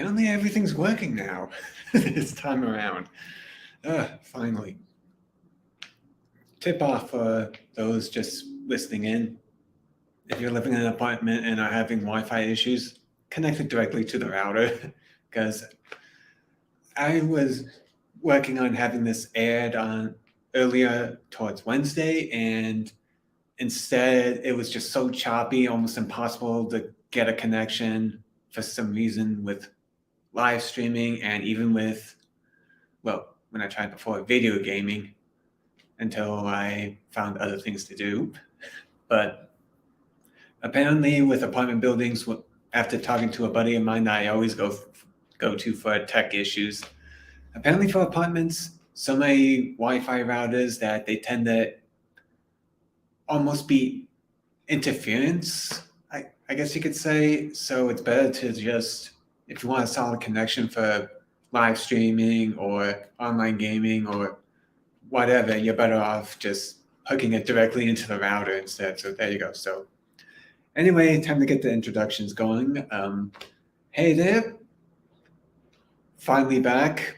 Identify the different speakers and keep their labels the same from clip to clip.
Speaker 1: apparently everything's working now this time around. Finally. Tip off for those just listening in. If you're living in an apartment and are having Wi-Fi issues, connect it directly to the router because I was working on having this aired on earlier towards Wednesday, and instead it was just so choppy, almost impossible to get a connection for some reason with live streaming and even with, well, when I tried before, video gaming, until I found other things to do. But apparently with apartment buildings, after talking to a buddy of mine that I always go to for tech issues, apparently for apartments, so many Wi-Fi routers that they tend to almost be interference, I guess you could say. So it's better to just, if you want a solid connection for live streaming or online gaming or whatever, you're better off just hooking it directly into the router instead. So there you go. So anyway, time to get the introductions going. Hey there. Finally back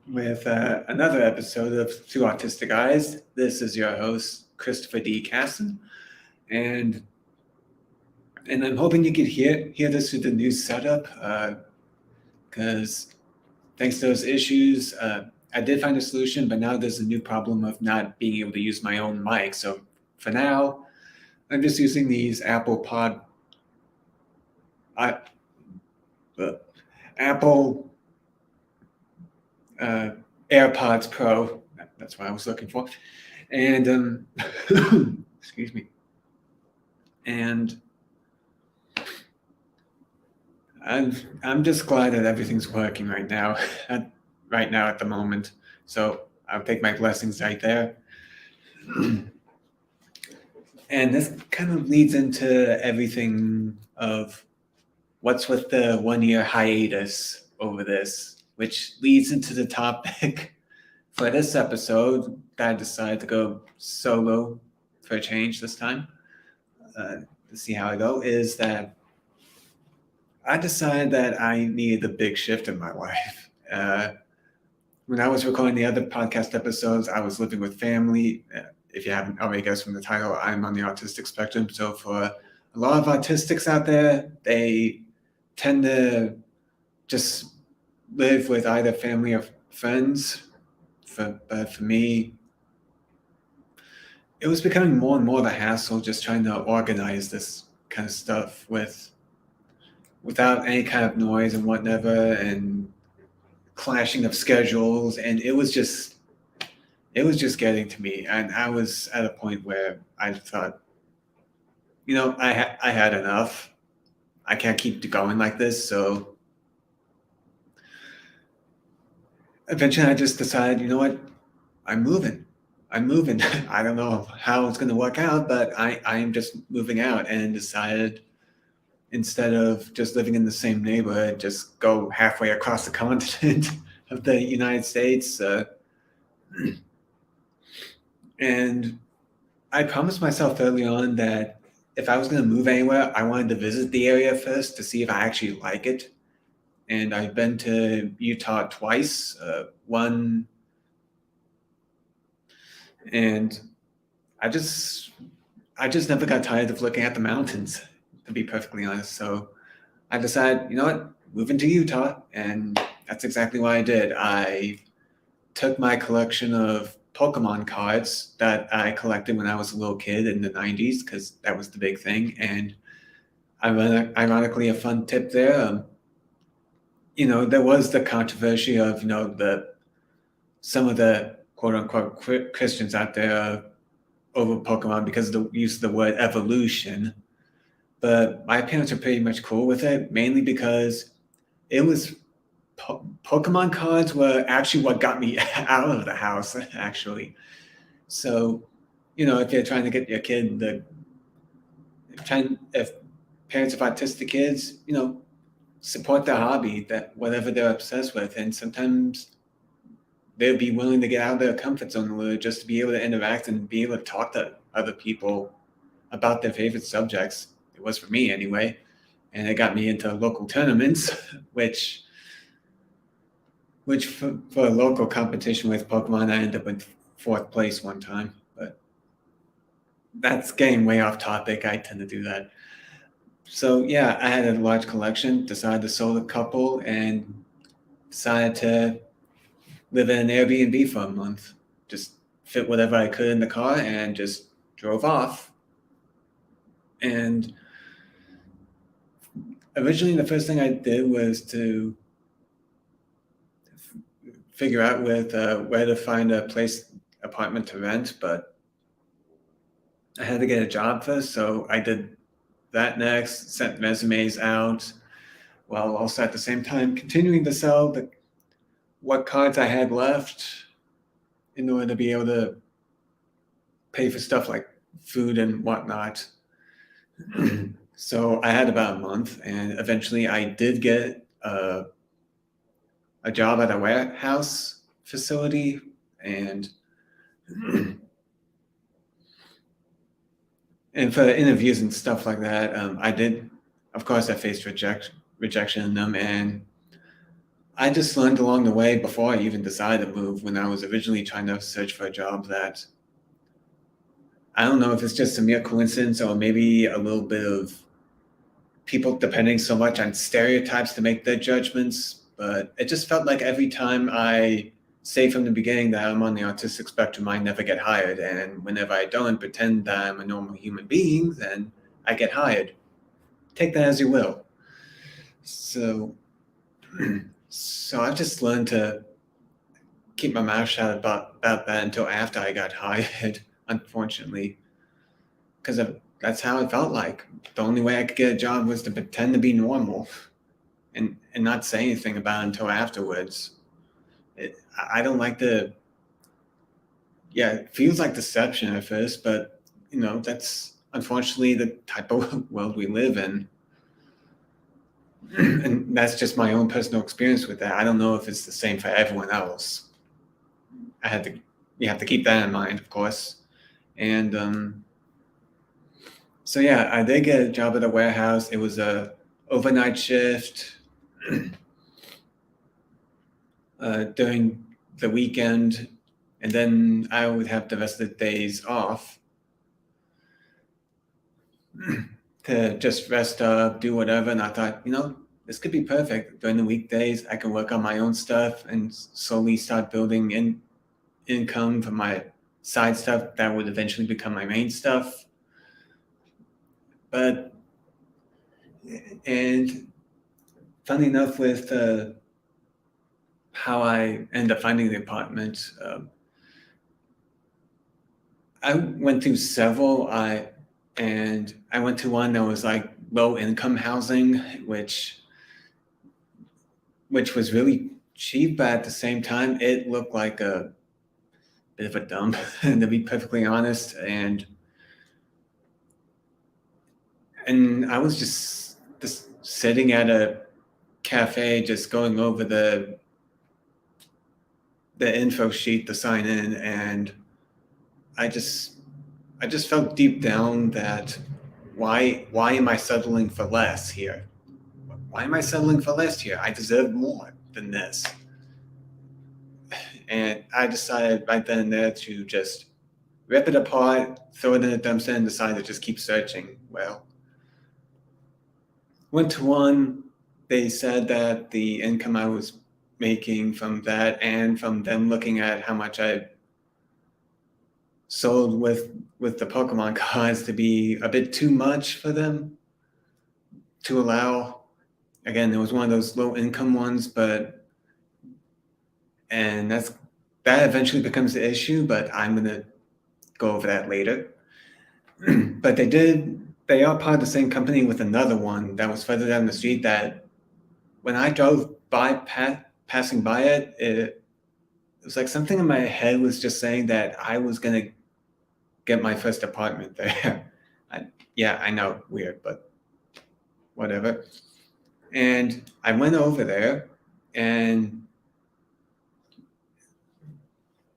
Speaker 1: with another episode of Thru Autistic. This is your host, Christopher D. Casson. And I'm hoping you could hear this through the new setup, because thanks to those issues, I did find a solution, but now there's a new problem of not being able to use my own mic. So for now, I'm just using these Apple AirPods Pro. That's what I was looking for. And excuse me. And I'm just glad that everything's working right now at the moment. So I'll take my blessings right there. And this kind of leads into everything of what's with the 1-year hiatus over this, which leads into the topic for this episode that I decided to go solo for a change this time. To see how I go, is that I decided that I needed a big shift in my life. When I was recording the other podcast episodes, I was living with family. If you haven't already guessed from the title, I'm on the autistic spectrum. So for a lot of autistics out there, they tend to just live with either family or friends. But for me, it was becoming more and more of a hassle just trying to organize this kind of stuff without any kind of noise and whatever, and clashing of schedules. And it was just getting to me. And I was at a point where I thought, I had enough. I can't keep going like this. So eventually I just decided, you know what? I'm moving. I don't know how it's going to work out, but I am just moving out, and decided, instead of just living in the same neighborhood, just go halfway across the continent of the United States. And I promised myself early on that if I was going to move anywhere, I wanted to visit the area first to see if I actually like it. And I've been to Utah twice, one, and I just never got tired of looking at the mountains, to be perfectly honest. So I decided, you know what, moving to Utah, and that's exactly what I did. I took my collection of Pokemon cards that I collected when I was a little kid in the 90s, because that was the big thing. And ironically, a fun tip there, there was the controversy of, some of the quote unquote Christians out there over Pokemon because of the use of the word evolution. But my parents are pretty much cool with it, mainly because it was Pokemon cards were actually what got me out of the house, actually. So, if you're trying to get your kid if parents of autistic kids, support their hobby, that whatever they're obsessed with. And sometimes they'd be willing to get out of their comfort zone a little just to be able to interact and be able to talk to other people about their favorite subjects. It was for me anyway. and it got me into local tournaments, which for a local competition with Pokemon, I ended up in fourth place one time. But that's getting way off topic. I tend to do that. So yeah, I had a large collection, decided to sell a couple, and decided to live in an Airbnb for a month. Just fit whatever I could in the car and just drove off. And originally, the first thing I did was to figure out where to find a apartment to rent, but I had to get a job first, so I did that next, sent resumes out, while also at the same time continuing to sell what cards I had left in order to be able to pay for stuff like food and whatnot. So I had about a month, and eventually I did get a job at a warehouse facility, and and for interviews and stuff like that, I did, of course, I faced rejection in them, and I just learned along the way before I even decided to move. When I was originally trying to search for a job, that I don't know if it's just a mere coincidence or maybe a little bit of people depending so much on stereotypes to make their judgments, but it just felt like every time I say from the beginning that I'm on the autistic spectrum, I never get hired. And whenever I don't pretend that I'm a normal human being, then I get hired. Take that as you will. So, so I've just learned to keep my mouth shut about that until after I got hired, unfortunately, because that's how it felt like. The only way I could get a job was to pretend to be normal and not say anything about it until afterwards. I don't like it feels like deception at first, but that's unfortunately the type of world we live in. And that's just my own personal experience with that. I don't know if it's the same for everyone else. You have to keep that in mind, of course. And so yeah, I did get a job at a warehouse. It was a overnight shift during the weekend, and then I would have the rest of the days off to just rest up, do whatever. And I thought, this could be perfect. During the weekdays, I can work on my own stuff and slowly start building income from my side stuff that would eventually become my main stuff. And funny enough, with how I ended up finding the apartment, I went through several. I went to one that was like low income housing, which was really cheap, but at the same time, it looked like a bit of a dump, to be perfectly honest. And I was just sitting at a cafe, just going over the info sheet to sign in, and I just felt deep down that why am I settling for less here? Why am I settling for less here? I deserve more than this. And I decided right then and there to just rip it apart, throw it in a dumpster, and decide to just keep searching. Well, went to one. They said that the income I was making from that and from them looking at how much I sold with the Pokemon cards to be a bit too much for them to allow. Again, it was one of those low income ones, and that eventually becomes the issue, but I'm gonna go over that later. But they are part of the same company with another one that was further down the street that when I drove by passing by it was like something in my head was just saying that I was gonna get my first apartment there. I know, weird, but whatever. And I went over there, and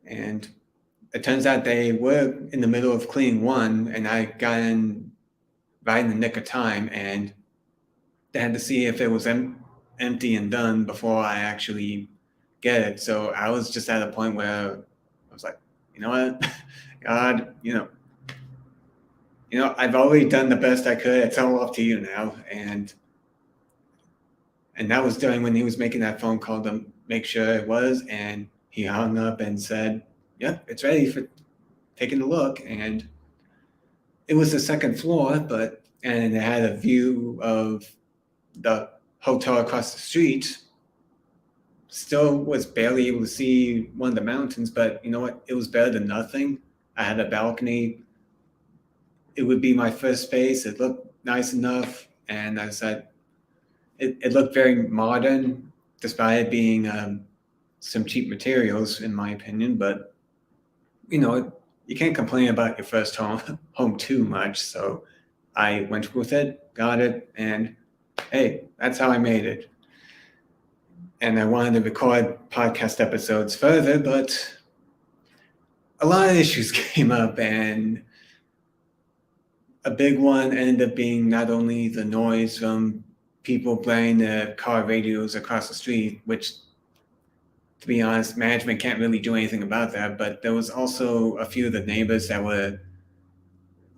Speaker 1: it turns out they were in the middle of cleaning one, and I got in right in the nick of time, and they had to see if it was empty and done before I actually get it. So I was just at a point where I was like, you know what, God, I've already done the best I could. It's all up to you now. And that was during when he was making that phone call to make sure it was, and he hung up and said, "Yep, it's ready for taking a look." And it was the second floor, and it had a view of the hotel across the street. Still was barely able to see one of the mountains, but you know what? It was better than nothing. I had a balcony. It would be my first space. It looked nice enough, and I said it looked very modern, despite it being some cheap materials, in my opinion. But you can't complain about your first home too much. So I went with it, got it, and hey, that's how I made it. And I wanted to record podcast episodes further, but a lot of issues came up, and a big one ended up being not only the noise from people playing their car radios across the street, which, to be honest, management can't really do anything about that, but there was also a few of the neighbors that were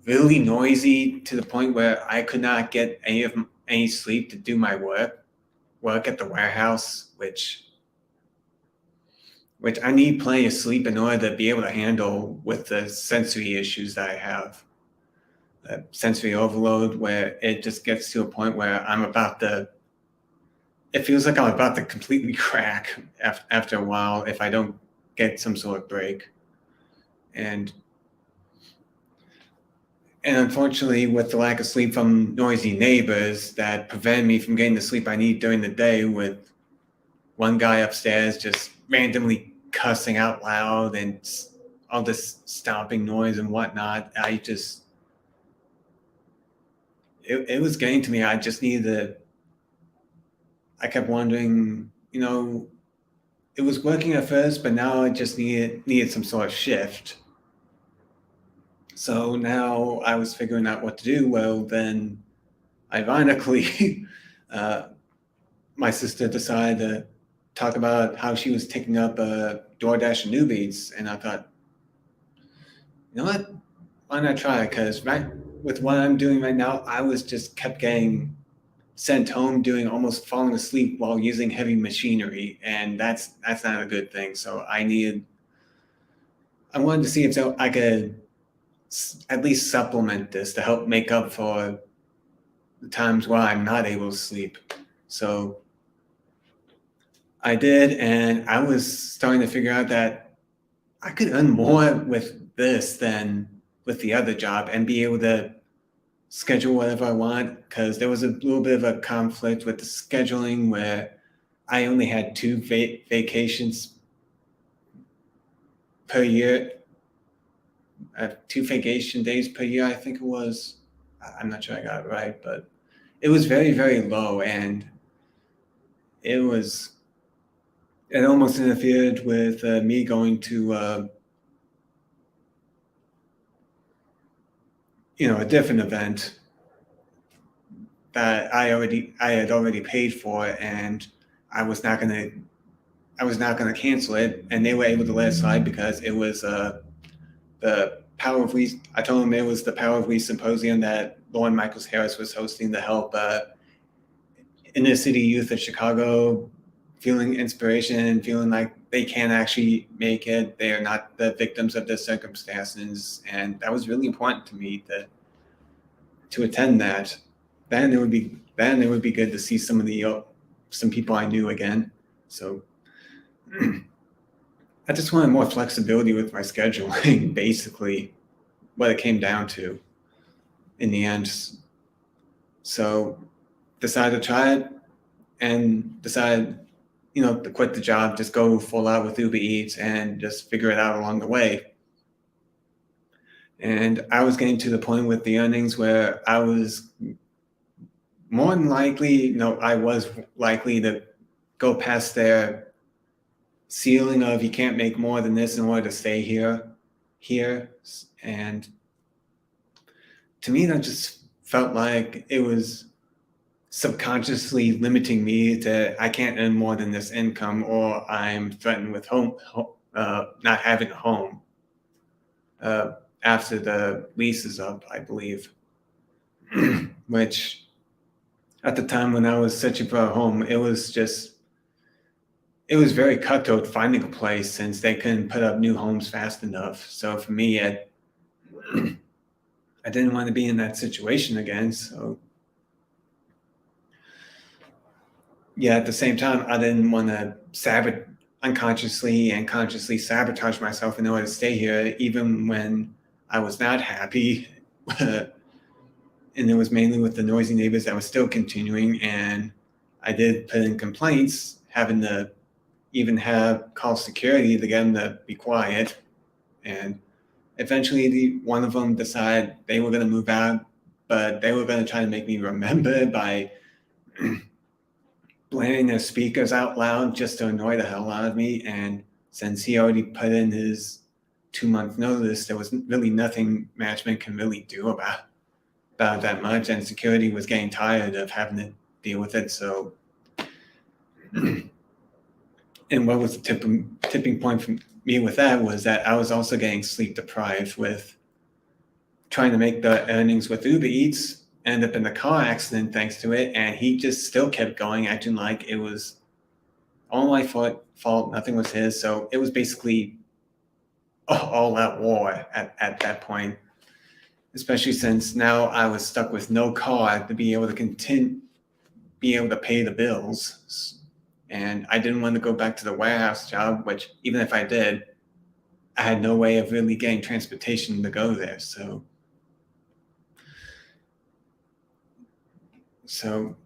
Speaker 1: really noisy to the point where I could not get any sleep to do my work at the warehouse, which I need plenty of sleep in order to be able to handle with the sensory issues that I have. Sensory overload, where it just gets to a point where it feels like I'm about to completely crack after a while if I don't get some sort of break. And unfortunately, with the lack of sleep from noisy neighbors, that prevent me from getting the sleep I need during the day, with one guy upstairs just randomly cussing out loud and all this stomping noise and whatnot. It was getting to me. I just I kept wondering, it was working at first, but now I just needed some sort of shift. So now I was figuring out what to do. Well, then, ironically, my sister decided to talk about how she was taking up DoorDash and New Beats, and I thought, you know what? Why not try it? Because with what I'm doing right now, I was just kept getting sent home doing almost falling asleep while using heavy machinery, and that's not a good thing. So I wanted to see if I could at least supplement this to help make up for the times where I'm not able to sleep. So I did, and I was starting to figure out that I could earn more with this than with the other job and be able to schedule whatever I want, because there was a little bit of a conflict with the scheduling where I only had two vacations per year, 2 vacation days per year, I think it was. I'm not sure I got it right, but it was very, very low, and it almost interfered with me going to a different event that I had already paid for, and I was not gonna cancel it, and they were able to let it slide because it was the Power of We. I told them it was the Power of We symposium that Lauren Michaels Harris was hosting to help inner city youth of Chicago feeling inspiration and feeling like they can actually make it. They are not the victims of their circumstances, and that was really important to me to attend that. Then it would be good to see some people I knew again. So I just wanted more flexibility with my scheduling, basically what it came down to in the end. So decided to try it, and decided, to quit the job, just go full out with Uber Eats and just figure it out along the way. And I was getting to the point with the earnings where I was more than likely, I was likely to go past their ceiling of you can't make more than this in order to stay here. And to me, that just felt like it was subconsciously limiting me to I can't earn more than this income, or I'm threatened with not having a home uh, after the lease is up, I believe. Which at the time when I was searching for a home, it was very cutthroat finding a place since they couldn't put up new homes fast enough. So for me, I didn't want to be in that situation again. So yeah, at the same time, I didn't want to unconsciously and consciously sabotage myself in order to stay here, even when I was not happy. And it was mainly with the noisy neighbors that was still continuing. And I did put in complaints, having to even have call security to get them to be quiet. And eventually, one of them decided they were going to move out, but they were going to try to make me remember by blaring their speakers out loud just to annoy the hell out of me. And since he already put in his 2-month notice, there was really nothing management can really do about that much. And security was getting tired of having to deal with it. So, and what was the tipping point for me with that was that I was also getting sleep deprived with trying to make the earnings with Uber Eats. End up in a car accident thanks to it, and he just still kept going, acting like it was all my fault, nothing was his. So it was basically all out war at that point, especially since now I was stuck with no car to be able to pay the bills. And I didn't want to go back to the warehouse job, which even if I did, I had no way of really getting transportation to go there. So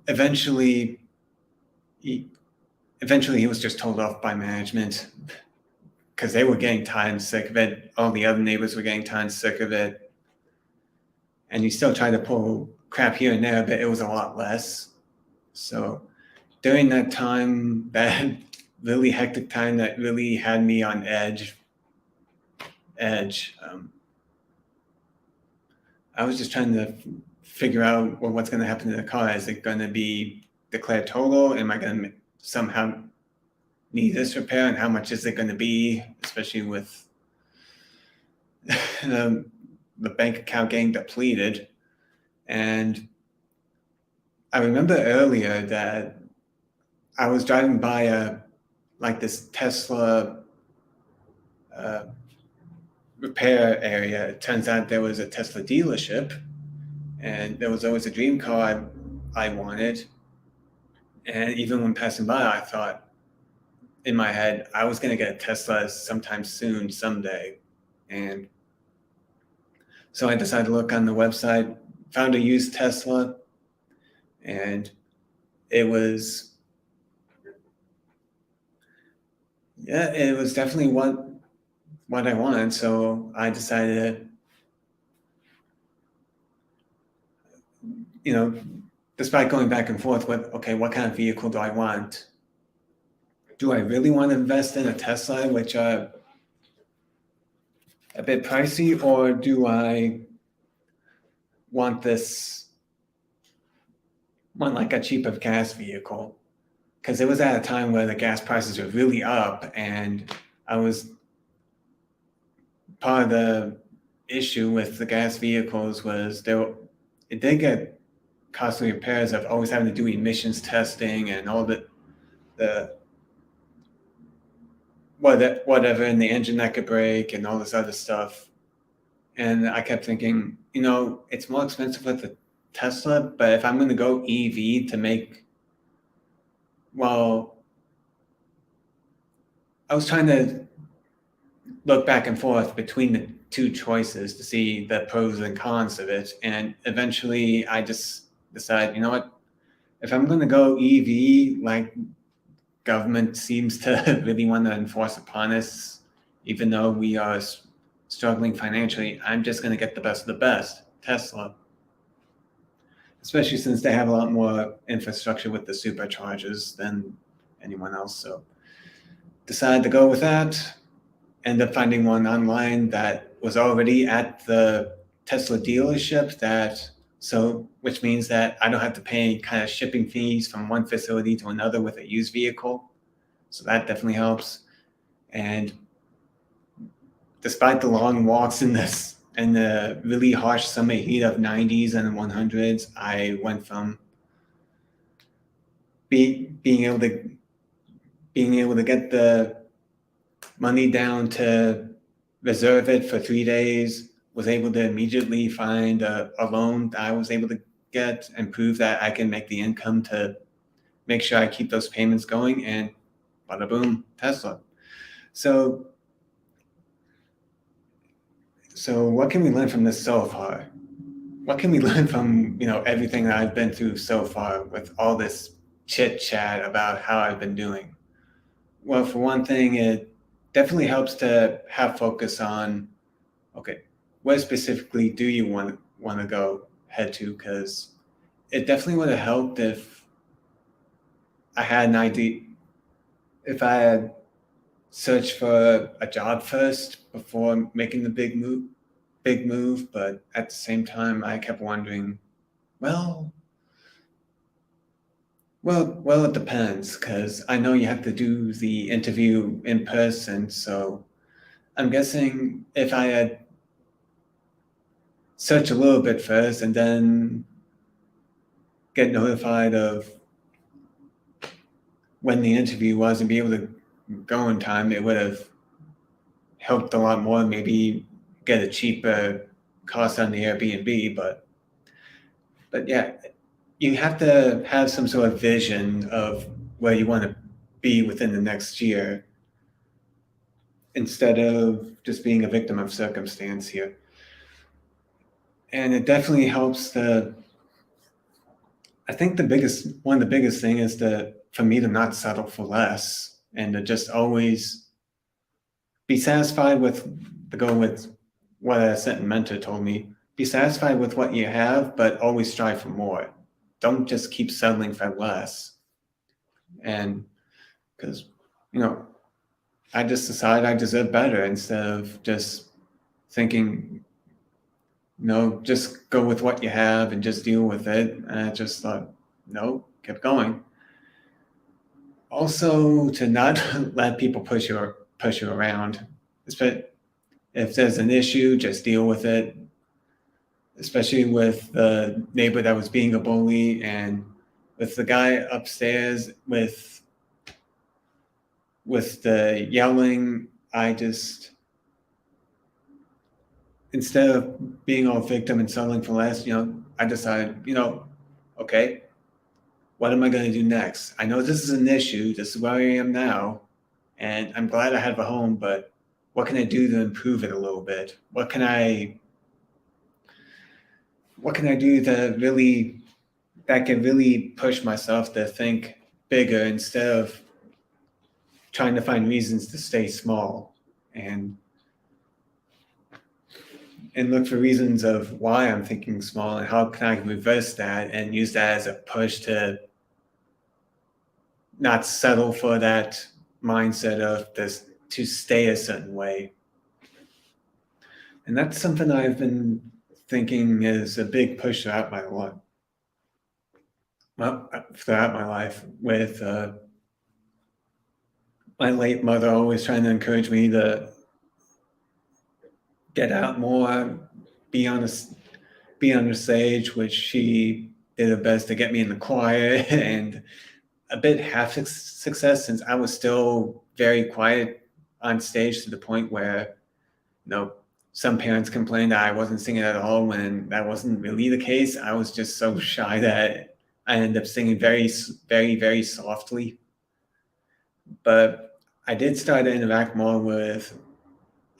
Speaker 1: eventually he was just told off by management because they were getting tired and sick of it. All the other neighbors were getting tired and sick of it. And he still tried to pull crap here and there, but it was a lot less. So during that time, that really hectic time that really had me on edge, I was just trying to figure out, well, what's going to happen to the car. Is it going to be declared total? Am I going to somehow need this repair? And how much is it going to be, especially with the bank account getting depleted? And I remember earlier that I was driving by this Tesla repair area. It turns out there was a Tesla dealership, and there was always a dream car I wanted. And even when passing by, I thought in my head, I was going to get a Tesla sometime soon, someday. And so I decided to look on the website, found a used Tesla, and it was definitely what I wanted. So I decided to, despite going back and forth with, okay, what kind of vehicle do I want? Do I really want to invest in a Tesla, which are a bit pricey, or do I want like a cheaper gas vehicle? Because it was at a time where the gas prices were really up, and part of the issue with the gas vehicles was it did get costly repairs of always having to do emissions testing and all the whatever in the engine that could break and all this other stuff. And I kept thinking, it's more expensive with the Tesla, but if I'm going to go EV I was trying to look back and forth between the two choices to see the pros and cons of it. And eventually I just decided, you know what, if I'm going to go EV, like government seems to really want to enforce upon us, even though we are struggling financially, I'm just going to get the best of the best, Tesla. Especially since they have a lot more infrastructure with the superchargers than anyone else. So decided to go with that. Ended up finding one online that was already at the Tesla dealership that So, which means that I don't have to pay kind of shipping fees from one facility to another with a used vehicle. So that definitely helps. And despite the long walks in this and the really harsh summer heat of 90s and 100s, I went from being able to get the money down to reserve it for 3 days, was able to immediately find a loan that I was able to get and prove that I can make the income to make sure I keep those payments going, and bada boom, Tesla. So what can we learn from this so far? What can we learn from, everything that I've been through so far with all this chit chat about how I've been doing? Well, for one thing, it definitely helps to have focus on, okay, where specifically do you want to go head to? Because it definitely would have helped if I had an idea, if I had searched for a job first before making the big move. But at the same time, I kept wondering, well, it depends, because I know you have to do the interview in person. So I'm guessing if I had searched a little bit first and then get notified of when the interview was and be able to go in time, it would have helped a lot more. Maybe get a cheaper cost on the Airbnb, but yeah, you have to have some sort of vision of where you want to be within the next year, instead of just being a victim of circumstance here. And it definitely helps I think one of the biggest thing is for me to not settle for less, and to just always be satisfied go with what a certain mentor told me. Be satisfied with what you have, but always strive for more. Don't just keep settling for less. And because, you know, I just decided I deserve better, instead of just thinking, just go with what you have and just deal with it. And I just thought, no, kept going. Also, to not let people push you around. If there's an issue, just deal with it. Especially with the neighbor that was being a bully, and with the guy upstairs with the yelling. I just, instead of being all victim and settling for less, I decided, okay, what am I going to do next? I know this is an issue. This is where I am now, and I'm glad I have a home, but what can I do to improve it a little bit? What can I do that can really push myself to think bigger, instead of trying to find reasons to stay small, and look for reasons of why I'm thinking small, and how can I reverse that and use that as a push to not settle for that mindset of this, to stay a certain way. And that's something I've been thinking is a big push throughout my life, with my late mother always trying to encourage me to get out more, be on the stage, which she did her best to get me in the choir, and a bit half success, since I was still very quiet on stage, to the point where, some parents complained that I wasn't singing at all, when that wasn't really the case. I was just so shy that I ended up singing very, very, very softly. But I did start to interact more with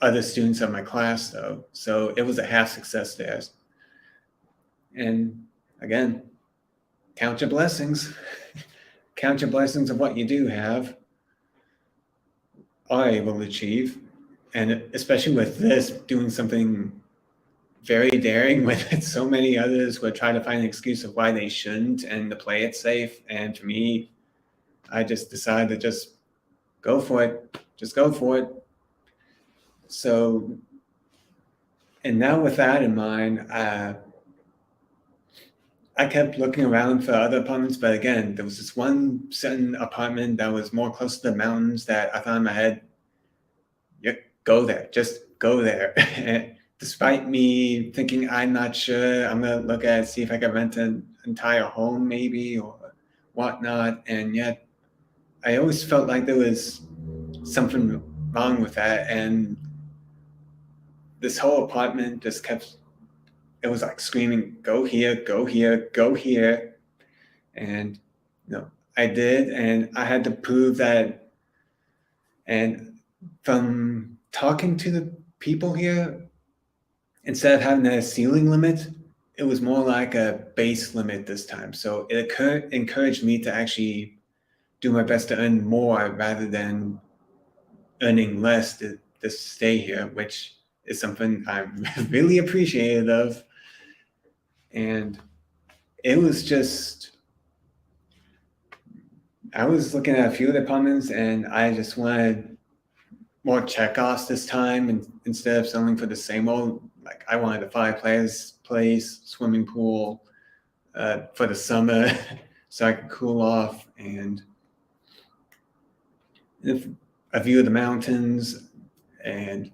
Speaker 1: other students of my class, though, so it was a half success there. And again, count your blessings. Count your blessings of what you do have, are able to achieve. And especially with this, doing something very daring, when so many others would try to find an excuse of why they shouldn't, and to play it safe. And for me, I just decided to just go for it. Just go for it. So, and now with that in mind, I kept looking around for other apartments, but again, there was this one certain apartment that was more close to the mountains that I thought in my head, yeah, go there, just go there. And despite me thinking I'm not sure, I'm gonna look at see if I can rent an entire home maybe or whatnot. And yet I always felt like there was something wrong with that. And this whole apartment just kept, it was like screaming, go here, go here, go here. And I did, and I had to prove that. And from talking to the people here, instead of having a ceiling limit, it was more like a base limit this time. So it encouraged me to actually do my best to earn more rather than earning less to stay here, which is something I'm really appreciative of. And it was just, I was looking at a few of the apartments and I just wanted more checkoffs this time, and instead of selling for the same old, like I wanted a fireplace, swimming pool for the summer so I could cool off, and a view of the mountains, and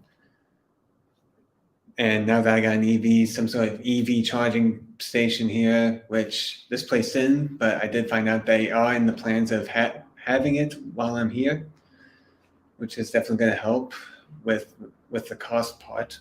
Speaker 1: now that I got an EV, some sort of EV charging station here, which this place didn't, but I did find out they are in the plans of having it while I'm here, which is definitely going to help with the cost part.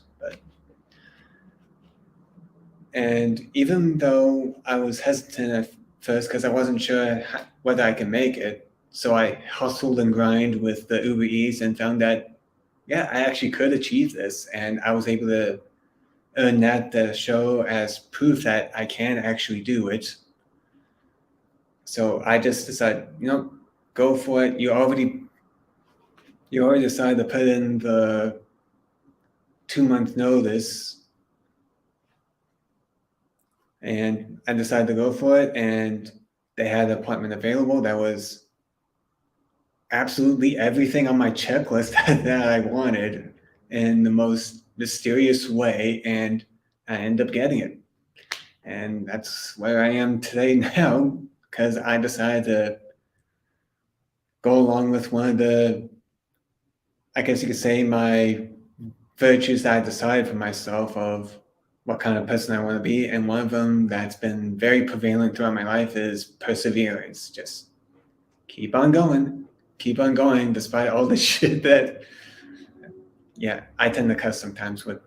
Speaker 1: And even though I was hesitant at first because I wasn't sure whether I can make it, so I hustled and grind with the Uber Eats and found that, yeah, I actually could achieve this. And I was able to earn that the show as proof that I can actually do it. So I just decided, go for it. You already decided to put in the 2-month notice. And I decided to go for it, and they had an appointment available that was absolutely everything on my checklist that I wanted in the most mysterious way, and I ended up getting it. And that's where I am today now, because I decided to go along with one of the, I guess you could say, my virtues that I decided for myself of what kind of person I want to be. And one of them that's been very prevalent throughout my life is perseverance. Just keep on going despite all the shit that, yeah, I tend to cuss sometimes with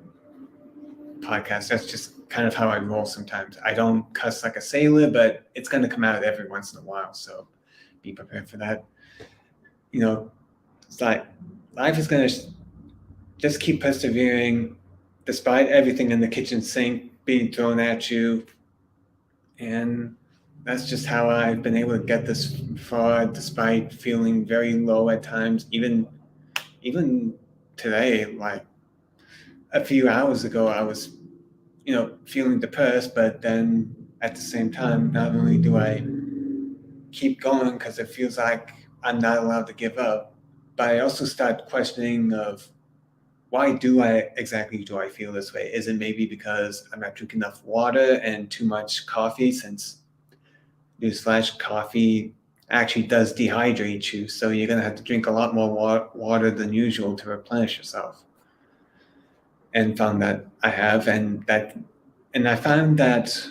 Speaker 1: podcasts. That's just kind of how I roll sometimes. I don't cuss like a sailor, but it's going to come out every once in a while. So be prepared for that. It's like life is going to just keep persevering despite everything in the kitchen sink being thrown at you. And that's just how I've been able to get this far despite feeling very low at times. Even today, like a few hours ago, I was, feeling depressed, but then at the same time, not only do I keep going because it feels like I'm not allowed to give up, but I also start questioning of why do I feel this way? Is it maybe because I'm not drinking enough water and too much coffee, since newsflash, coffee actually does dehydrate you. So you're going to have to drink a lot more water than usual to replenish yourself. And found that I have, and I found that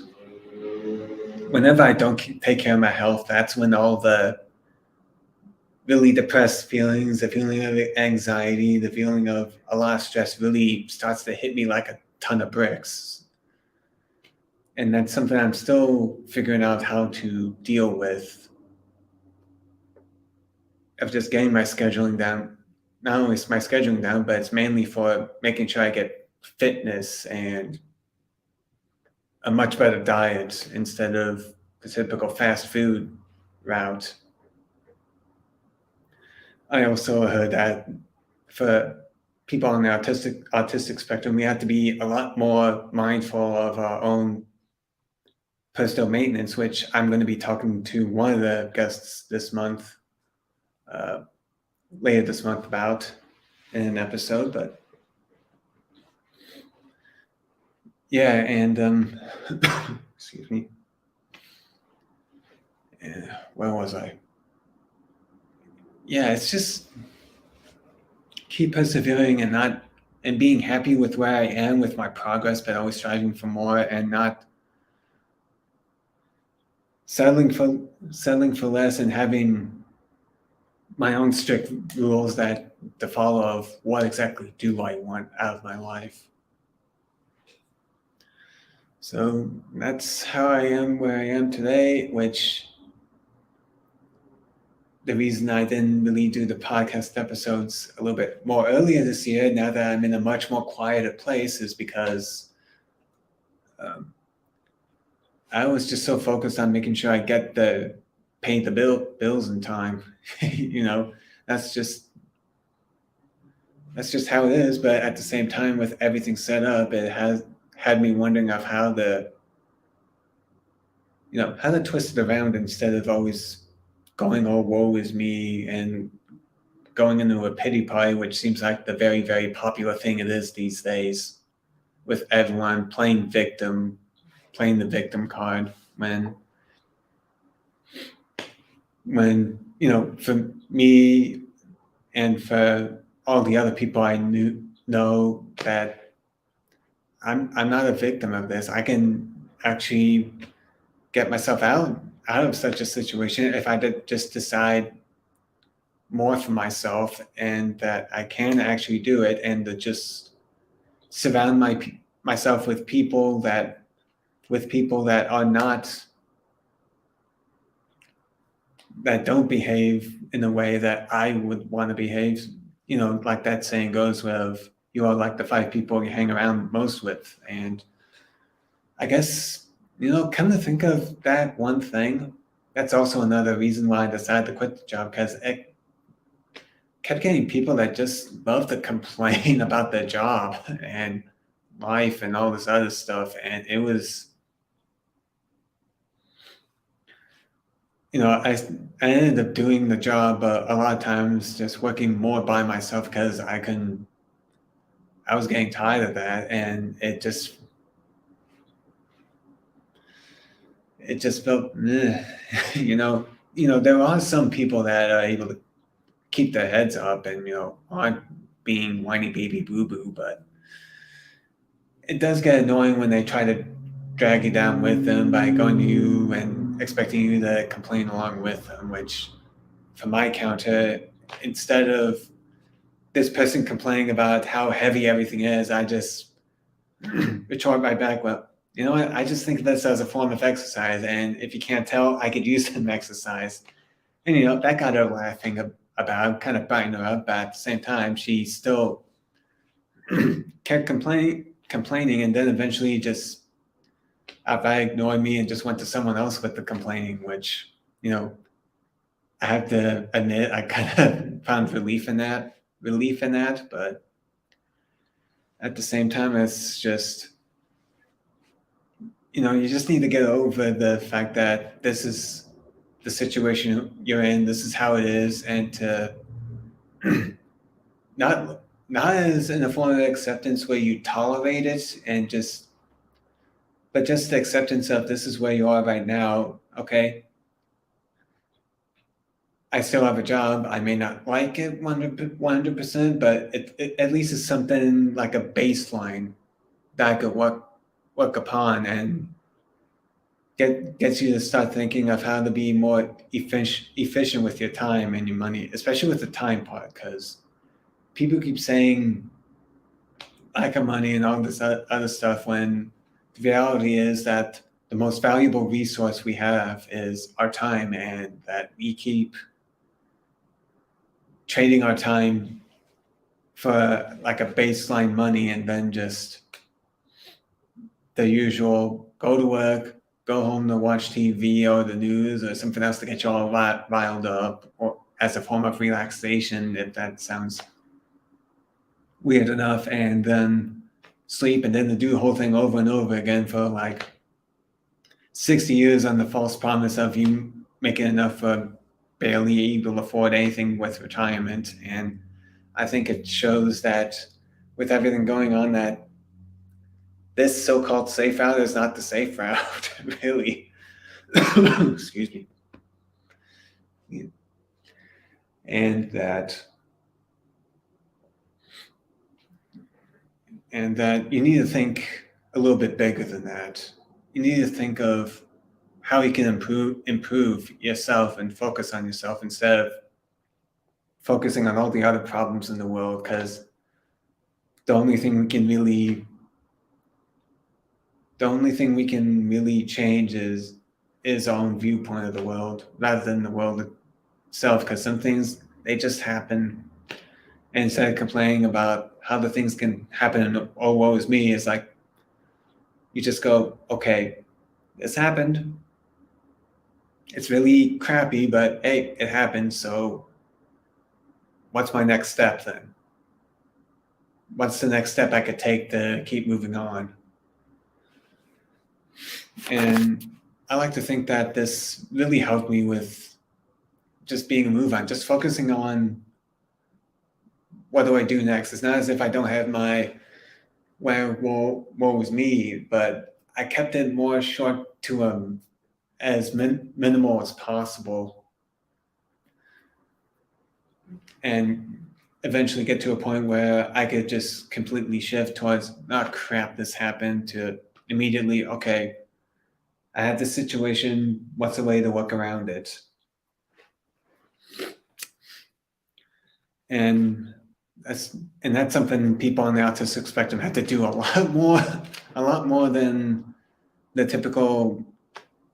Speaker 1: whenever I don't take care of my health, that's when all the really depressed feelings, the feeling of anxiety, the feeling of a lot of stress really starts to hit me like a ton of bricks. And that's something I'm still figuring out how to deal with, of just getting my scheduling down. Not only is my scheduling down, but it's mainly for making sure I get fitness and a much better diet instead of the typical fast food route. I also heard that for people on the autistic spectrum, we have to be a lot more mindful of our own personal maintenance, which I'm going to be talking to one of the guests this month, later this month, about in an episode. But yeah, and excuse me. where was I? Yeah, it's just keep persevering and being happy with where I am with my progress, but always striving for more and not settling for less and having my own strict rules that to follow of what exactly do I want out of my life. So that's how I am where I am today, which the reason I didn't really do the podcast episodes a little bit more earlier this year, now that I'm in a much more quieter place, is because um, I was just so focused on making sure I get pay the bills in time. You know, that's just how it is. But at the same time, with everything set up, it has had me wondering of how to twist it around instead of always going, oh, woe is me, and going into a pity party, which seems like the very, very popular thing it is these days, with everyone playing the victim card when for me and for all the other people I know that I'm not a victim of this. I can actually get myself out of such a situation if I did just decide more for myself, and that I can actually do it, and to just surround myself with people that are not, that don't behave in a way that I would want to behave. Like that saying goes, with you are like the five people you hang around most with. And I guess, come to think of that one thing, that's also another reason why I decided to quit the job, because it kept getting people that just love to complain about their job and life and all this other stuff. And it was, I ended up doing the job a lot of times just working more by myself, because I was getting tired of that, and it just felt, there are some people that are able to keep their heads up and aren't being whiny baby boo boo, but it does get annoying when they try to drag you down with them by going to you and expecting you to complain along with them, which, for my counter, instead of this person complaining about how heavy everything is, I just retort right back, well, you know what? I just think of this as a form of exercise, and if you can't tell, I could use some exercise. And that got her laughing about, kind of biting her up, but at the same time, she still kept complaining, and then eventually just outright ignored me and just went to someone else with the complaining, which, I have to admit, I kind of found relief in that, but at the same time, it's just, you just need to get over the fact that this is the situation you're in, this is how it is, and to not as in a form of acceptance where you tolerate it but just the acceptance of, this is where you are right now. Okay, I still have a job. I may not like it 100%, but it at least is something like a baseline that I could work upon, and gets you to start thinking of how to be more efficient with your time and your money, especially with the time part, because people keep saying lack of money and all this other stuff, when the reality is that the most valuable resource we have is our time, and that we keep trading our time for like a baseline money, and then just the usual go to work, go home to watch TV or the news or something else to get you all riled up, or as a form of relaxation, if that sounds weird enough, and then sleep, and then to do the whole thing over and over again for like 60 years on the false promise of you making enough for barely able to afford anything with retirement. And I think it shows that with everything going on, that this so-called safe route is not the safe route, really. Excuse me. and that you need to think a little bit bigger than that. You need to think of how you can improve yourself and focus on yourself instead of focusing on all the other problems in the world, because the only thing we can really change is our own viewpoint of the world rather than the world itself, because some things, they just happen. And instead of complaining about how the things can happen and oh woe is me, it's like you just go, okay, this happened, it's really crappy, but hey, it happened, so what's my next step then? What's the next step I could take to keep moving on? And I like to think that this really helped me with just being a move on, just focusing on what do I do next. It's not as if I don't have my where woe was me, but I kept it more short to as minimal as possible, and eventually get to a point where I could just completely shift towards, not crap, this happened, to immediately, okay, I have this situation, what's a way to work around it? And that's something people on the autistic spectrum have to do a lot more than the typical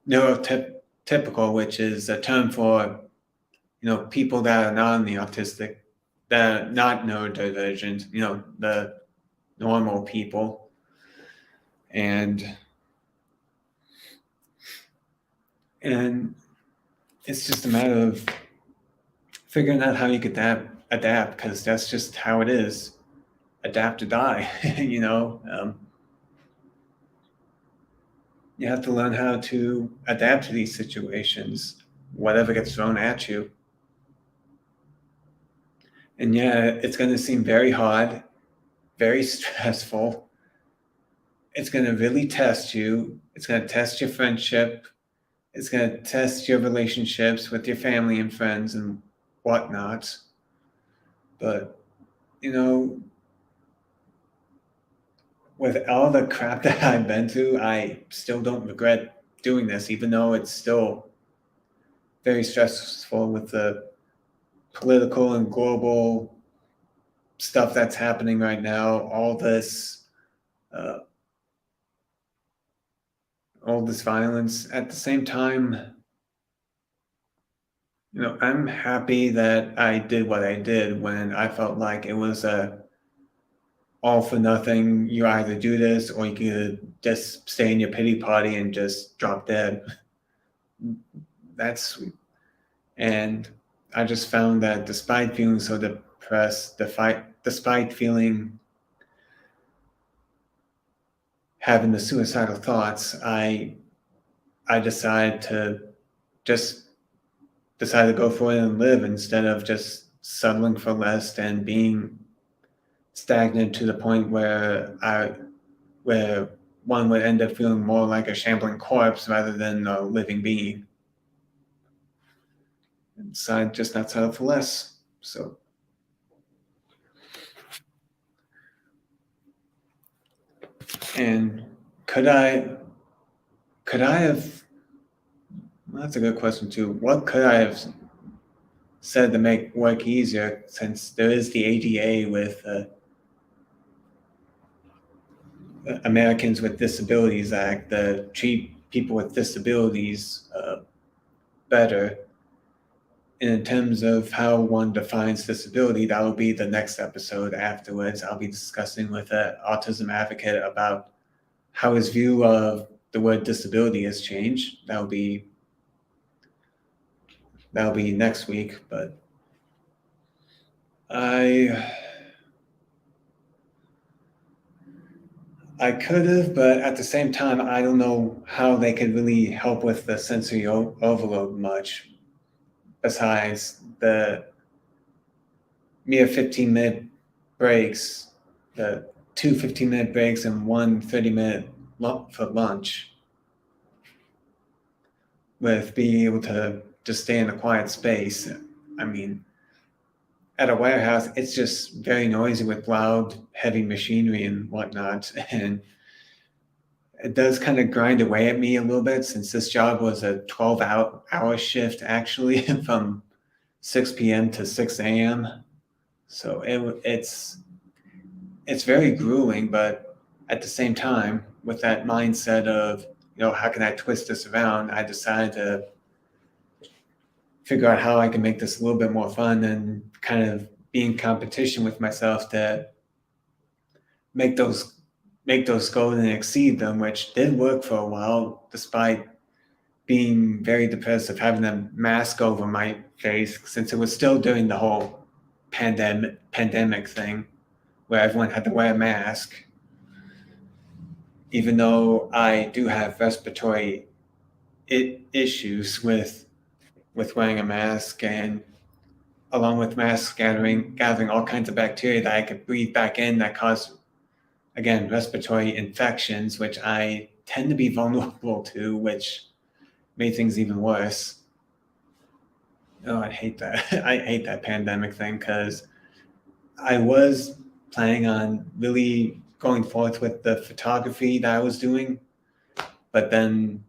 Speaker 1: neurotypical, which is a term for, people that are not on the autistic, that are not neurodivergent, the normal people. And it's just a matter of figuring out how you could adapt, because that's just how it is. Adapt or die. You have to learn how to adapt to these situations, whatever gets thrown at you. And yeah, it's going to seem very hard, very stressful. It's going to really test you. It's going to test your friendship. It's going to test your relationships with your family and friends and whatnot. But, with all the crap that I've been through, I still don't regret doing this, even though it's still very stressful with the political and global stuff that's happening right now. All this violence. At the same time, I'm happy that I did what I did when I felt like it was a all for nothing. You either do this or you could just stay in your pity party and just drop dead. And I just found that despite feeling so depressed, despite having the suicidal thoughts, I decided to go for it and live, instead of just settling for less and being stagnant to the point where one would end up feeling more like a shambling corpse rather than a living being. And so I just not settle for less. So, and could I have? Well, that's a good question too. What could I have said to make work easier, since there is the ADA with Americans with Disabilities Act that treat people with disabilities better. And in terms of how one defines disability, that will be the next episode afterwards. I'll be discussing with an autism advocate about how his view of the word disability has changed. That'll be next week, but I could have, but at the same time, I don't know how they could really help with the sensory overload much, besides the mere 15-minute breaks, the two 15-minute breaks and one 30-minute for lunch, with being able to just stay in a quiet space. I mean, at a warehouse, it's just very noisy with loud, heavy machinery and whatnot. And it does kind of grind away at me a little bit since this job was a 12-hour shift actually from 6 p.m. to 6 a.m. So it's very grueling, but at the same time, with that mindset of, how can I twist this around, I decided to figure out how I can make this a little bit more fun and kind of be in competition with myself to make those goals and exceed them, which did work for a while, despite being very depressive, having a mask over my face, since it was still during the whole pandemic thing, where everyone had to wear a mask. Even though I do have respiratory issues with wearing a mask, and along with masks gathering all kinds of bacteria that I could breathe back in that cause, again, respiratory infections, which I tend to be vulnerable to, which made things even worse. Oh, I hate that. I hate that pandemic thing because I was planning on really going forth with the photography that I was doing, but then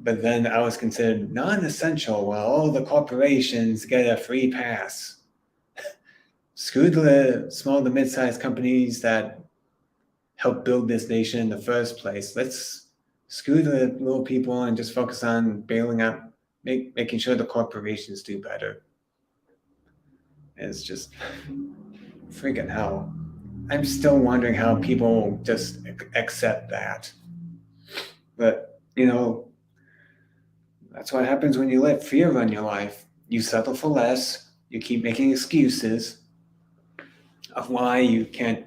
Speaker 1: I was considered non-essential while all the corporations get a free pass. Screw the small to mid-sized companies that help build this nation in the first place. Let's screw the little people and just focus on bailing out, making sure the corporations do better. It's just freaking hell. I'm still wondering how people just accept that. But, that's what happens when you let fear run your life. You settle for less. You keep making excuses of why you can't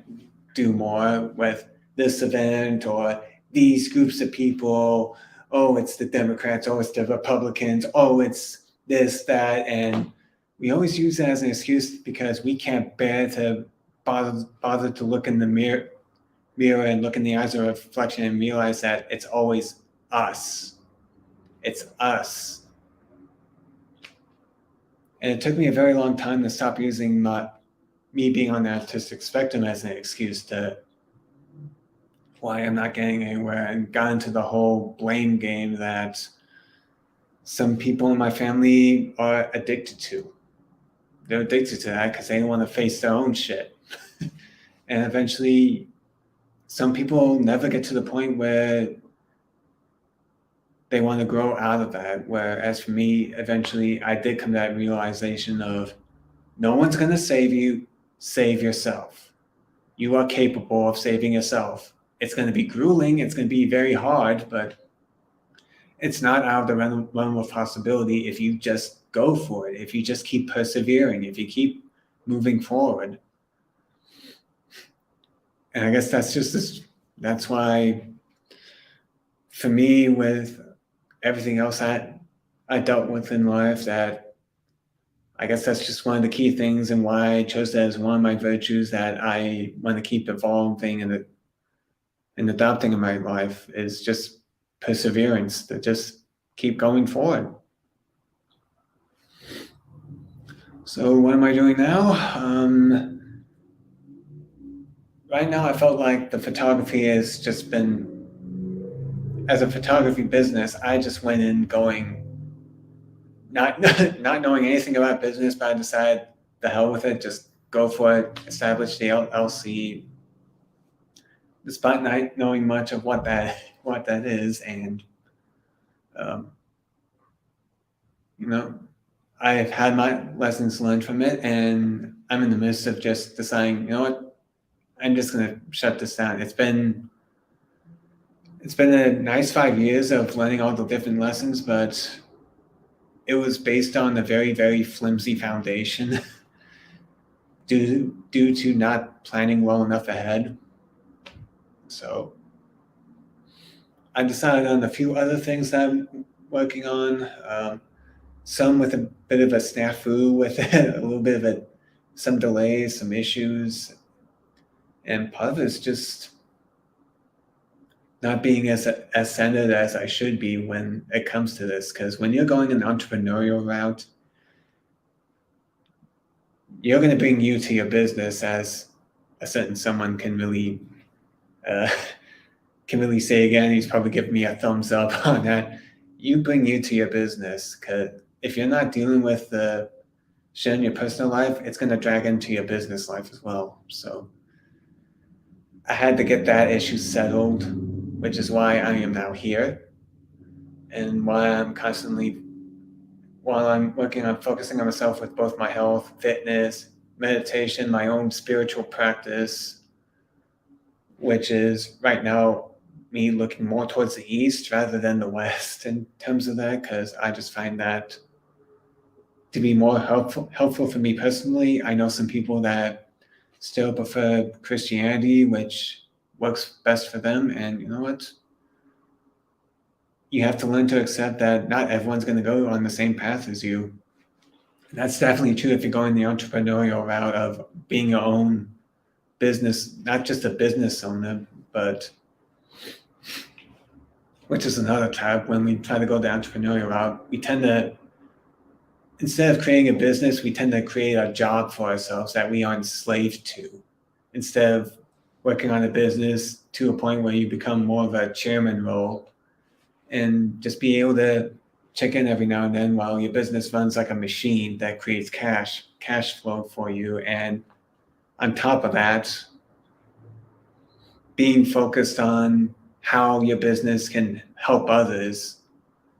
Speaker 1: do more with this event or these groups of people. Oh, it's the Democrats. Oh, it's the Republicans. Oh, it's this, that. And we always use that as an excuse because we can't bear to bother to look in the mirror and look in the eyes of a reflection and realize that it's always us. It's us. And it took me a very long time to stop using me being on the autistic spectrum as an excuse to why I'm not getting anywhere, and got into the whole blame game that some people in my family are addicted to. They're addicted to that because they don't want to face their own shit. And eventually, some people never get to the point where they want to grow out of that. Whereas for me, eventually I did come to that realization of no one's going to save you, save yourself. You are capable of saving yourself. It's going to be grueling, it's going to be very hard, but it's not out of the realm of possibility if you just go for it, if you just keep persevering, if you keep moving forward. And I guess that's why, for me, with everything else I dealt with in life, that I guess that's just one of the key things and why I chose that as one of my virtues that I want to keep evolving and adopting in my life, is just perseverance, to just keep going forward. So what am I doing now? Right now I felt like the photography has just been, as a photography business, I just went in going, not knowing anything about business, but I decided the hell with it, just go for it, establish the LLC, despite not knowing much of what that is. And I've had my lessons learned from it, and I'm in the midst of just deciding, you know what, I'm just gonna shut this down. It's been a nice 5 years of learning all the different lessons, but it was based on a very, very flimsy foundation due to not planning well enough ahead. So I decided on a few other things that I'm working on, some with a bit of a snafu with it, a little bit of some delays, some issues. And part of it's just not being as centered as I should be when it comes to this. Because when you're going an entrepreneurial route, you're going to bring you to your business, as a certain someone uh, can really say again. He's probably giving me a thumbs up on that. You bring you to your business, because if you're not dealing with the shit in your personal life, it's going to drag into your business life as well. So I had to get that issue settled, which is why I am now here, and why I'm constantly, while I'm working on focusing on myself with both my health, fitness, meditation, my own spiritual practice, which is right now me looking more towards the east rather than the west in terms of that, because I just find that to be more helpful for me personally. I know some people that still prefer Christianity, which works best for them. And you know what? You have to learn to accept that not everyone's going to go on the same path as you. And that's definitely true if you're going the entrepreneurial route of being your own business, not just a business owner, but which is another trap. When we try to go the entrepreneurial route, we tend to, instead of creating a business, we tend to create a job for ourselves that we are enslaved to, instead of working on a business to a point where you become more of a chairman role and just be able to check in every now and then while your business runs like a machine that creates cash flow for you. And on top of that, being focused on how your business can help others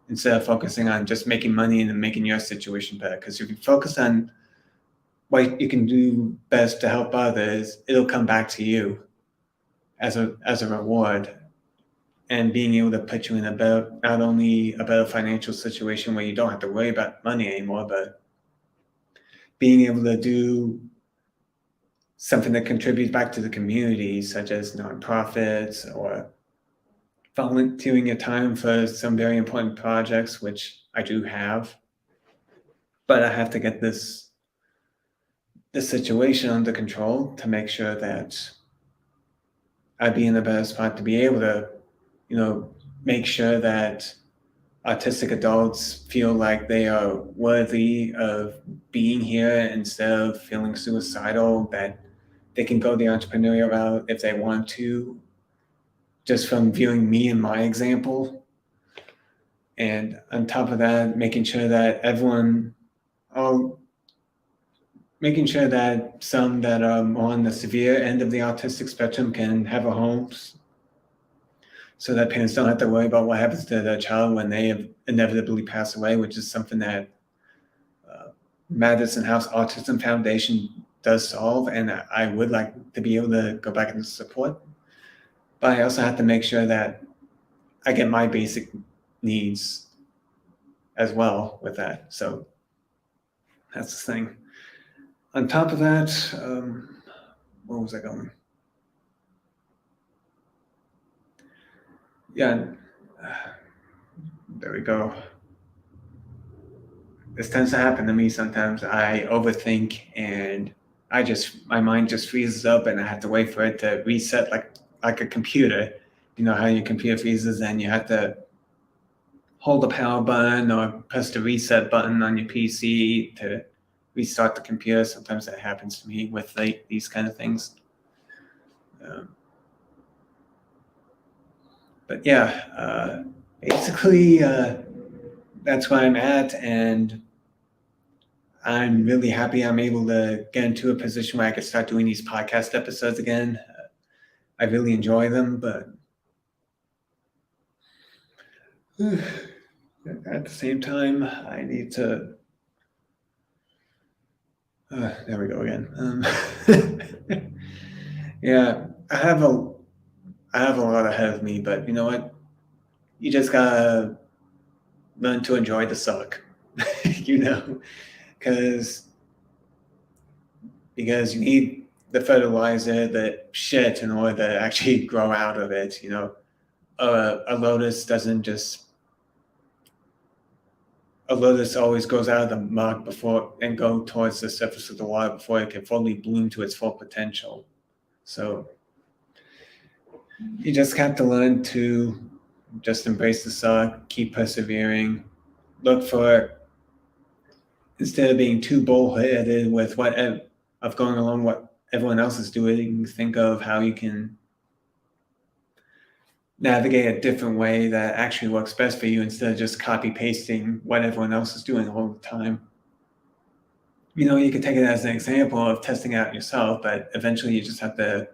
Speaker 1: instead of focusing on just making money and making your situation better. Because if you focus on what you can do best to help others, it'll come back to you as a reward. And being able to put you in a better, not only a better financial situation where you don't have to worry about money anymore, but being able to do something that contributes back to the community, such as nonprofits or volunteering your time for some very important projects, which I do have. But I have to get this situation under control to make sure that I'd be in a better spot to be able to, make sure that autistic adults feel like they are worthy of being here instead of feeling suicidal, that they can go the entrepreneurial route if they want to, just from viewing me and my example. And on top of that, making sure that some that are more on the severe end of the autistic spectrum can have a home, so that parents don't have to worry about what happens to their child when they inevitably pass away, which is something that Madison House Autism Foundation does solve. And I would like to be able to go back and support. But I also have to make sure that I get my basic needs as well with that. So that's the thing. On top of that, where was I going? Yeah, there we go. This tends to happen to me sometimes. I overthink and my mind just freezes up and I have to wait for it to reset like a computer. You know how your computer freezes and you have to hold the power button or press the reset button on your PC to restart the computer. Sometimes that happens to me with these kind of things. But yeah, basically that's where I'm at, and I'm really happy I'm able to get into a position where I could start doing these podcast episodes again. I really enjoy them, but at the same time, I need to. There we go again. Yeah, I have a lot ahead of me, but you know what? You just gotta learn to enjoy the suck, because you need the fertilizer, the shit, in order to actually grow out of it. A lotus doesn't just. A lotus always goes out of the mud and go towards the surface of the water before it can fully bloom to its full potential. So You just have to learn to just embrace the suck, keep persevering, look for, instead of being too bullheaded with of going along what everyone else is doing, think of how you can navigate a different way that actually works best for you instead of just copy pasting what everyone else is doing all the time. You can take it as an example of testing it out yourself, but eventually you just have to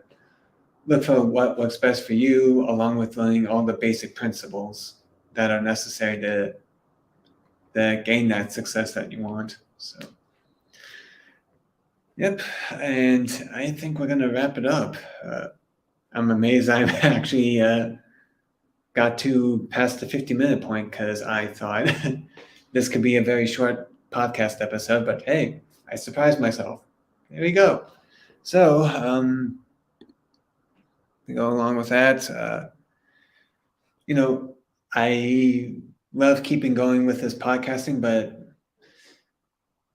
Speaker 1: look for what works best for you, along with learning all the basic principles that are necessary to gain that success that you want. So, yep. And I think we're going to wrap it up. I'm amazed I've actually got to past the 50-minute point because I thought this could be a very short podcast episode, but hey, I surprised myself. There we go. So, to go along with that, I love keeping going with this podcasting, but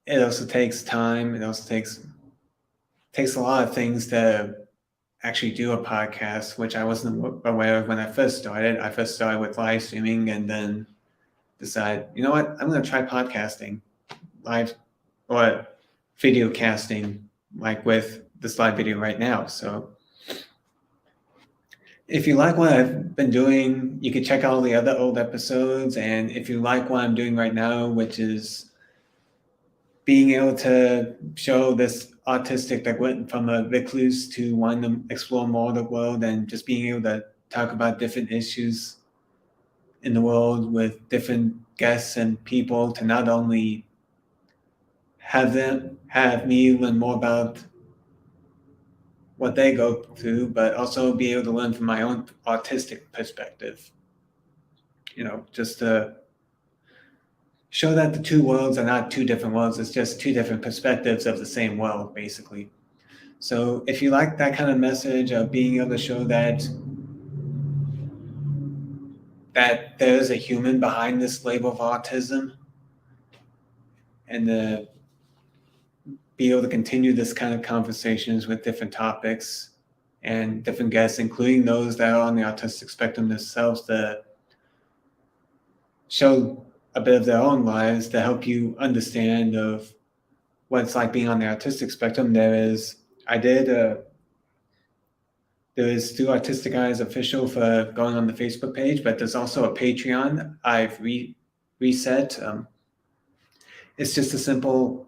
Speaker 1: it also takes time. It also takes a lot of things to actually do a podcast, which I wasn't aware of when I first started. I first started with live streaming and then decided, you know what, I'm going to try podcasting, live or video casting, like with this live video right now. So if you like what I've been doing, you can check out all the other old episodes. And if you like what I'm doing right now, which is being able to show this autistic that went from a recluse to wanting to explore more of the world and just being able to talk about different issues in the world with different guests and people, to not only have me learn more about what they go through, but also be able to learn from my own autistic perspective. Just to show that the two worlds are not two different worlds. It's just two different perspectives of the same world, basically. So if you like that kind of message of being able to show that there's a human behind this label of autism, and to be able to continue this kind of conversations with different topics and different guests, including those that are on the autistic spectrum themselves, to show a bit of their own lives to help you understand of what it's like being on the autistic spectrum. There is Thru Autistic Eyes official for going on the Facebook page, but there's also a Patreon I've reset. It's just a simple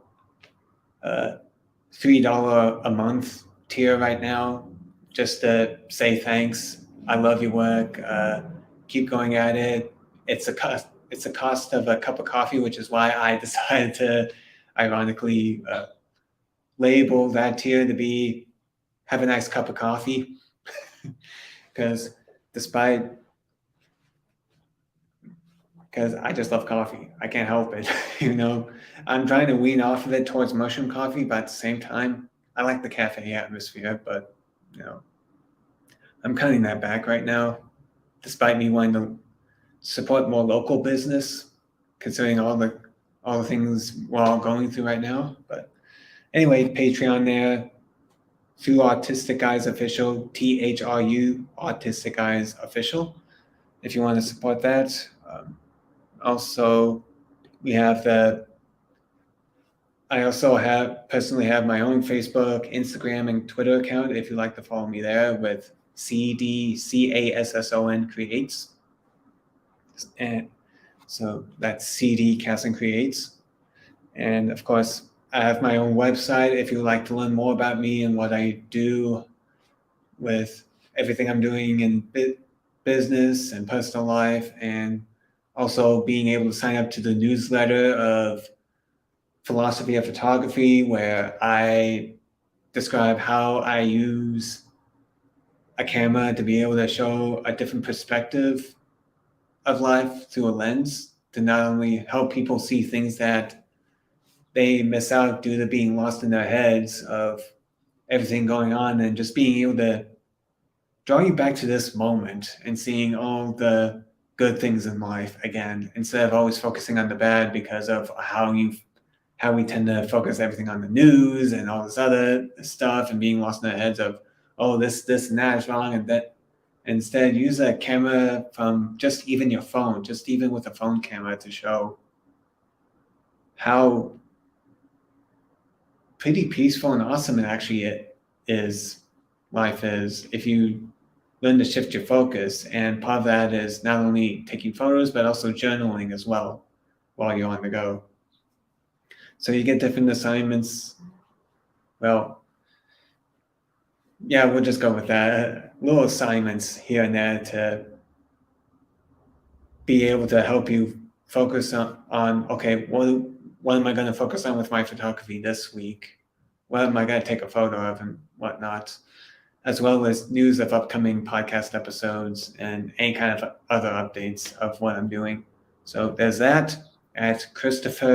Speaker 1: $3 a month tier right now, just to say thanks. I love your work. Keep going at it. It's a cost of a cup of coffee, which is why I decided to ironically label that tier to be have a nice cup of coffee. Because I just love coffee. I can't help it. I'm trying to wean off of it towards mushroom coffee, but at the same time, I like the cafe atmosphere, but I'm cutting that back right now, despite me wanting to support more local business, considering all the things we're all going through right now. But anyway, Patreon there, Thru Autistic Eyes Official, THRU Autistic Eyes Official, if you want to support that. Also, I also personally have my own Facebook, Instagram, and Twitter account if you'd like to follow me there, with CDCASSON Creates. And so that's CD Casson Creates. And of course, I have my own website if you'd like to learn more about me and what I do with everything I'm doing in business and personal life, and also being able to sign up to the newsletter of Philosophy of Photography, where I describe how I use a camera to be able to show a different perspective of life through a lens, to not only help people see things that they miss out due to being lost in their heads of everything going on, and just being able to draw you back to this moment and seeing all the good things in life again, instead of always focusing on the bad because of how we tend to focus everything on the news and all this other stuff, and being lost in our heads of, oh, this and that is wrong, and Instead, use a camera from just even your phone, just even with a phone camera, to show how pretty peaceful and awesome it actually is. Life is, if you learn to shift your focus. And part of that is not only taking photos, but also journaling as well while you're on the go. So you get different assignments. Well, yeah, we'll just go with that. Little assignments here and there to be able to help you focus on okay, what am I going to focus on with my photography this week? What am I going to take a photo of and whatnot? As well as news of upcoming podcast episodes and any kind of other updates of what I'm doing. So there's that at Casson.com.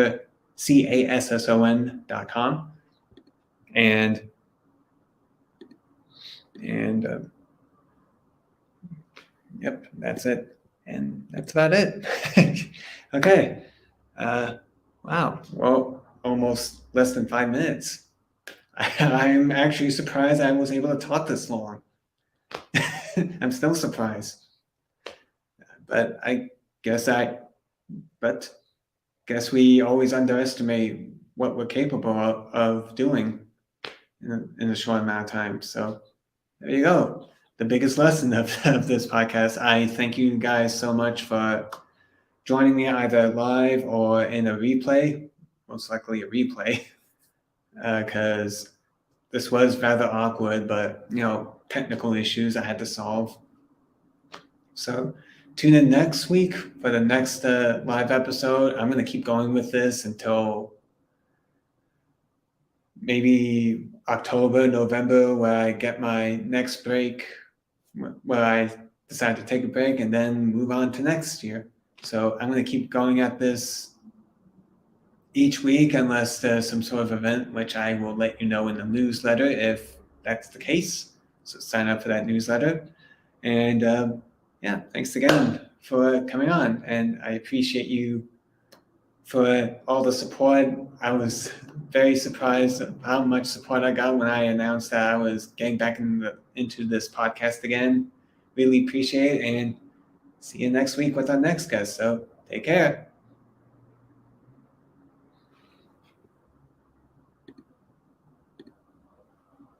Speaker 1: And yep, that's it. And that's about it. Okay. Wow. Well, almost less than 5 minutes. I'm actually surprised I was able to talk this long. I'm still surprised. But I guess we always underestimate what we're capable of doing in a short amount of time. So there you go. The biggest lesson of this podcast. I thank you guys so much for joining me either live or in a replay, most likely a replay, because this was rather awkward, but technical issues I had to solve. So tune in next week for the next live episode. I'm going to keep going with this until maybe October, November, where I get my next break, where I decide to take a break and then move on to next year. So I'm going to keep going at this each week unless there's some sort of event, which I will let you know in the newsletter if that's the case. So sign up for that newsletter. And yeah, thanks again for coming on. And I appreciate you for all the support. I was very surprised at how much support I got when I announced that I was getting back into this podcast again. Really appreciate it. And see you next week with our next guest. So take care.